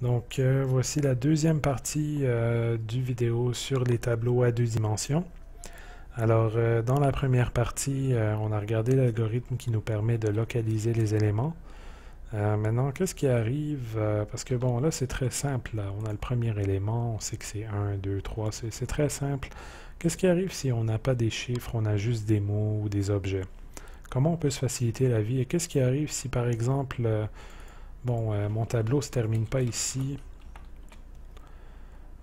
Donc voici la deuxième partie du vidéo sur les tableaux à deux dimensions. Alors dans la première partie, on a regardé l'algorithme qui nous permet de localiser les éléments. Maintenant, qu'est-ce qui arrive? Parce que bon, là c'est très simple. Là. On a le premier élément, on sait que c'est 1, 2, 3, c'est très simple. Qu'est-ce qui arrive si on n'a pas des chiffres, on a juste des mots ou des objets? Comment on peut se faciliter la vie? Et qu'est-ce qui arrive si par exemple, mon tableau ne se termine pas ici,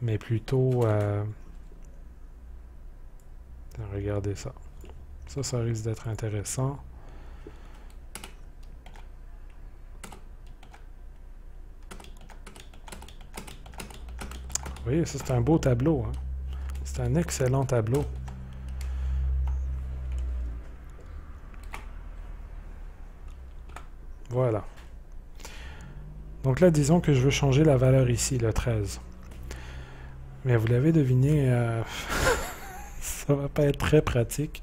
mais plutôt... regardez ça. Ça risque d'être intéressant. Vous voyez, ça c'est un beau tableau. Hein? C'est un excellent tableau. Voilà. Donc là, disons que je veux changer la valeur ici, le 13. Mais vous l'avez deviné, ça va pas être très pratique.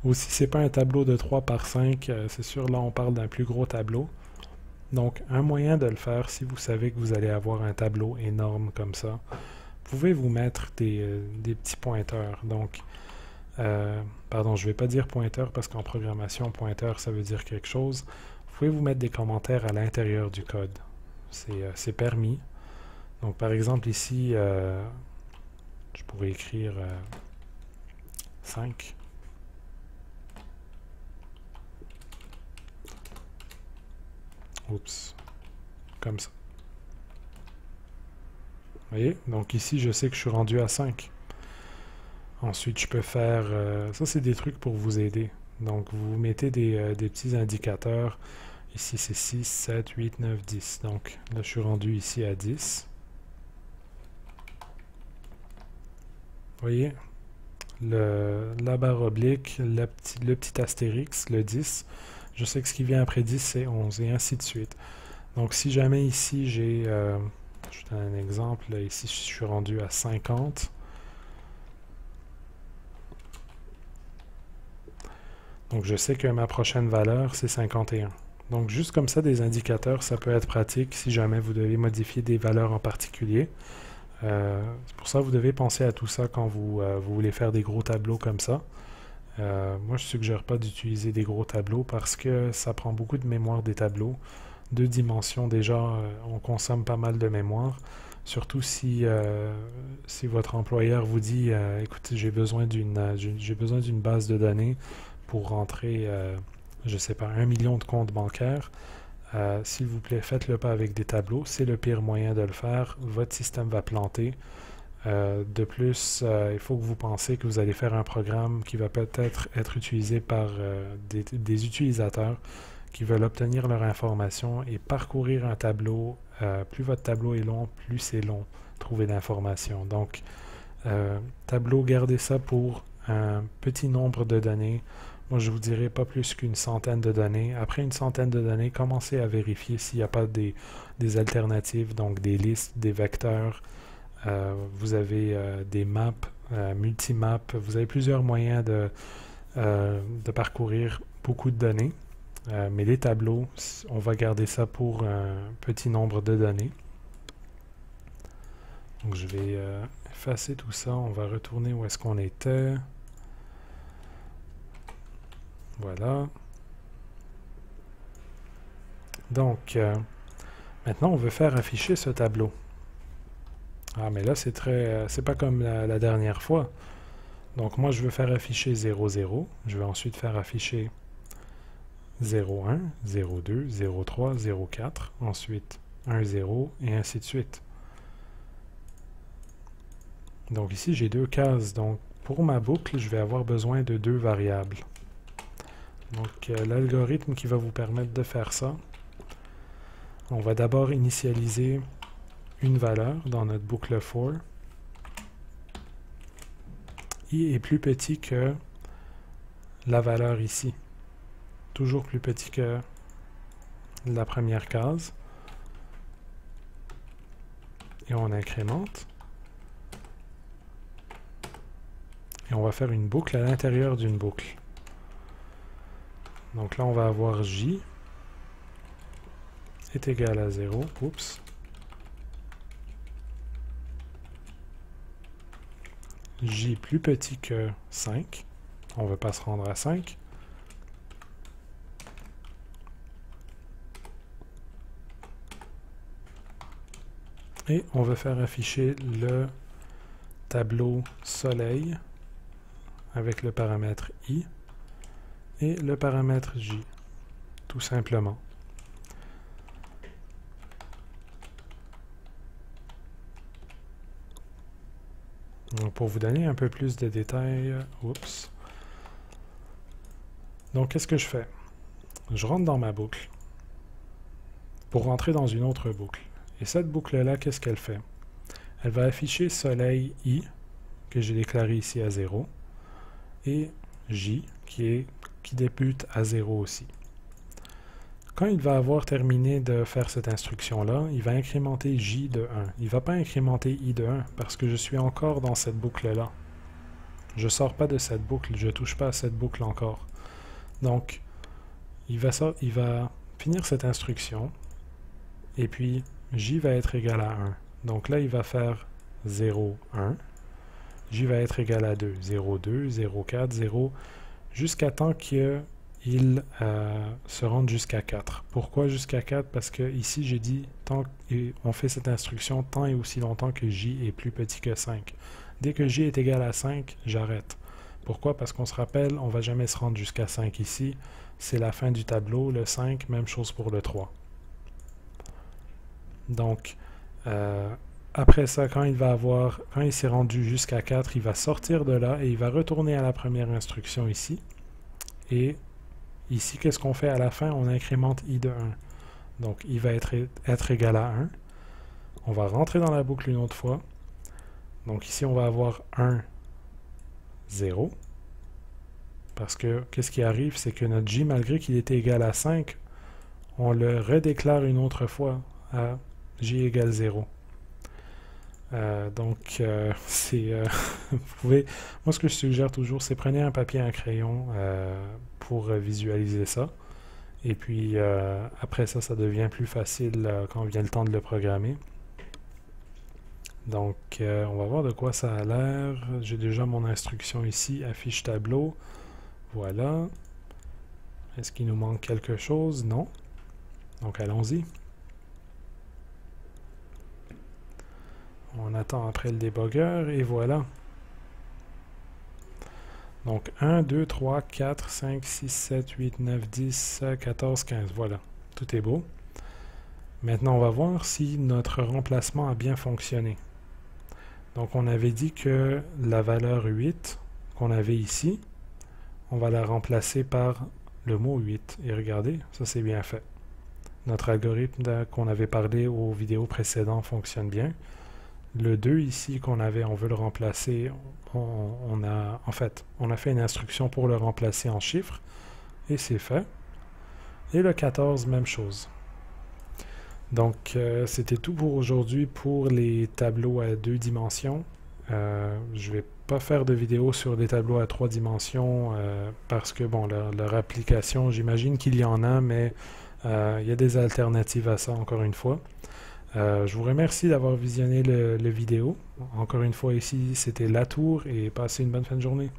Ou si c'est pas un tableau de 3 par 5, c'est sûr, là on parle d'un plus gros tableau. Donc, un moyen de le faire, si vous savez que vous allez avoir un tableau énorme comme ça, vous pouvez vous mettre des petits pointeurs. Donc, pardon, je ne vais pas dire pointeur parce qu'en programmation, pointeur, ça veut dire quelque chose. Vous pouvez vous mettre des commentaires à l'intérieur du code. C'est permis. Donc, par exemple, ici, je pourrais écrire 5. Oups. Comme ça. Vous voyez? Donc ici, je sais que je suis rendu à 5. Ensuite, je peux faire... ça, c'est des trucs pour vous aider. Donc, vous mettez des petits indicateurs. Ici, c'est 6, 7, 8, 9, 10. Donc, là, je suis rendu ici à 10. Vous voyez? La barre oblique, le petit astérix, le 10. Je sais que ce qui vient après 10, c'est 11, et ainsi de suite. Donc, si jamais ici, j'ai... je vous donne un exemple. Là, ici, je suis rendu à 50. Donc, je sais que ma prochaine valeur, c'est 51. Donc, juste comme ça, des indicateurs, ça peut être pratique si jamais vous devez modifier des valeurs en particulier. C'est pour ça que vous devez penser à tout ça quand vous voulez faire des gros tableaux comme ça. Moi, je ne suggère pas d'utiliser des gros tableaux parce que ça prend beaucoup de mémoire des tableaux. 2 dimensions, déjà, on consomme pas mal de mémoire. Surtout si votre employeur vous dit écoutez, j'ai besoin d'une base de données pour rentrer, je ne sais pas, 1 million de comptes bancaires. S'il vous plaît, faites-le pas avec des tableaux. C'est le pire moyen de le faire. Votre système va planter. De plus, il faut que vous pensiez que vous allez faire un programme qui va peut-être être utilisé par des utilisateurs qui veulent obtenir leur information et parcourir un tableau. Plus votre tableau est long, plus c'est long trouver d'informations. Donc, tableau, gardez ça pour un petit nombre de données. Moi, je vous dirais pas plus qu'une centaine de données. Après une centaine de données, commencez à vérifier s'il n'y a pas des alternatives, donc des listes, des vecteurs. Vous avez des maps, multimaps. Vous avez plusieurs moyens de parcourir beaucoup de données. Mais les tableaux, on va garder ça pour un petit nombre de données. Donc je vais effacer tout ça. On va retourner où est-ce qu'on était. Voilà. Donc, maintenant, on veut faire afficher ce tableau. Ah, mais là, c'est pas comme la dernière fois. Donc, moi, je veux faire afficher 0, 0. Je vais ensuite faire afficher 0, 1, 0, 2, 0, 3, 0, 4. Ensuite, 1, 0, et ainsi de suite. Donc, ici, j'ai 2 cases. Donc, pour ma boucle, je vais avoir besoin de 2 variables. Donc, l'algorithme qui va vous permettre de faire ça, on va d'abord initialiser une valeur dans notre boucle for. I est plus petit que la valeur ici. Toujours plus petit que la première case. Et on incrémente. Et on va faire une boucle à l'intérieur d'une boucle. Donc là, on va avoir J est égal à 0. Oups. j plus petit que 5. On ne veut pas se rendre à 5. Et on veut faire afficher le tableau soleil avec le paramètre i et le paramètre j, tout simplement. Donc, pour vous donner un peu plus de détails, oups. Donc, qu'est-ce que je fais? Je rentre dans ma boucle pour rentrer dans une autre boucle. Et cette boucle-là, qu'est-ce qu'elle fait? Elle va afficher soleil i, que j'ai déclaré ici à 0, et j, qui débute à 0 aussi. Quand il va avoir terminé de faire cette instruction-là, il va incrémenter j de 1. Il ne va pas incrémenter i de 1 parce que je suis encore dans cette boucle-là. Je ne sors pas de cette boucle, je ne touche pas à cette boucle encore. Donc, il va finir cette instruction, et puis j va être égal à 1. Donc là, il va faire 0, 1. J va être égal à 2, 0, 2, 0, 4, 0, jusqu'à temps qu'il se rende jusqu'à 4. Pourquoi jusqu'à 4? Parce que ici, j'ai dit, on fait cette instruction tant et aussi longtemps que j est plus petit que 5. Dès que j est égal à 5, j'arrête. Pourquoi? Parce qu'on se rappelle, on ne va jamais se rendre jusqu'à 5 ici. C'est la fin du tableau. Le 5, même chose pour le 3. Donc, après ça, quand il s'est rendu jusqu'à 4, il va sortir de là et il va retourner à la première instruction ici. Et ici, qu'est-ce qu'on fait à la fin? On incrémente i de 1. Donc, i va être égal à 1. On va rentrer dans la boucle une autre fois. Donc ici, on va avoir 1, 0. Parce que, qu'est-ce qui arrive? C'est que notre j, malgré qu'il était égal à 5, on le redéclare une autre fois à j égale 0. Vous pouvez, moi ce que je suggère toujours, c'est prenez un papier et un crayon pour visualiser ça. Et puis après ça, ça devient plus facile quand vient le temps de le programmer. Donc on va voir de quoi ça a l'air. J'ai déjà mon instruction ici, affiche tableau. Voilà. Est-ce qu'il nous manque quelque chose? Non. Donc allons-y. On attend après le débugger et voilà. Donc 1, 2, 3, 4, 5, 6, 7, 8, 9, 10, 14, 15. Voilà. Tout est beau. Maintenant, on va voir si notre remplacement a bien fonctionné. Donc on avait dit que la valeur 8 qu'on avait ici, on va la remplacer par le mot 8. Et regardez, ça c'est bien fait. Notre algorithme qu'on avait parlé aux vidéos précédentes fonctionne bien. Le 2 ici qu'on avait, on veut le remplacer, on a fait une instruction pour le remplacer en chiffres, et c'est fait. Et le 14, même chose. Donc, c'était tout pour aujourd'hui pour les tableaux à 2 dimensions. Je ne vais pas faire de vidéo sur des tableaux à 3 dimensions parce que, bon, leur application, j'imagine qu'il y en a, mais il y a des alternatives à ça, encore une fois. Je vous remercie d'avoir visionné le vidéo. Encore une fois ici, c'était La Tour et passez une bonne fin de journée.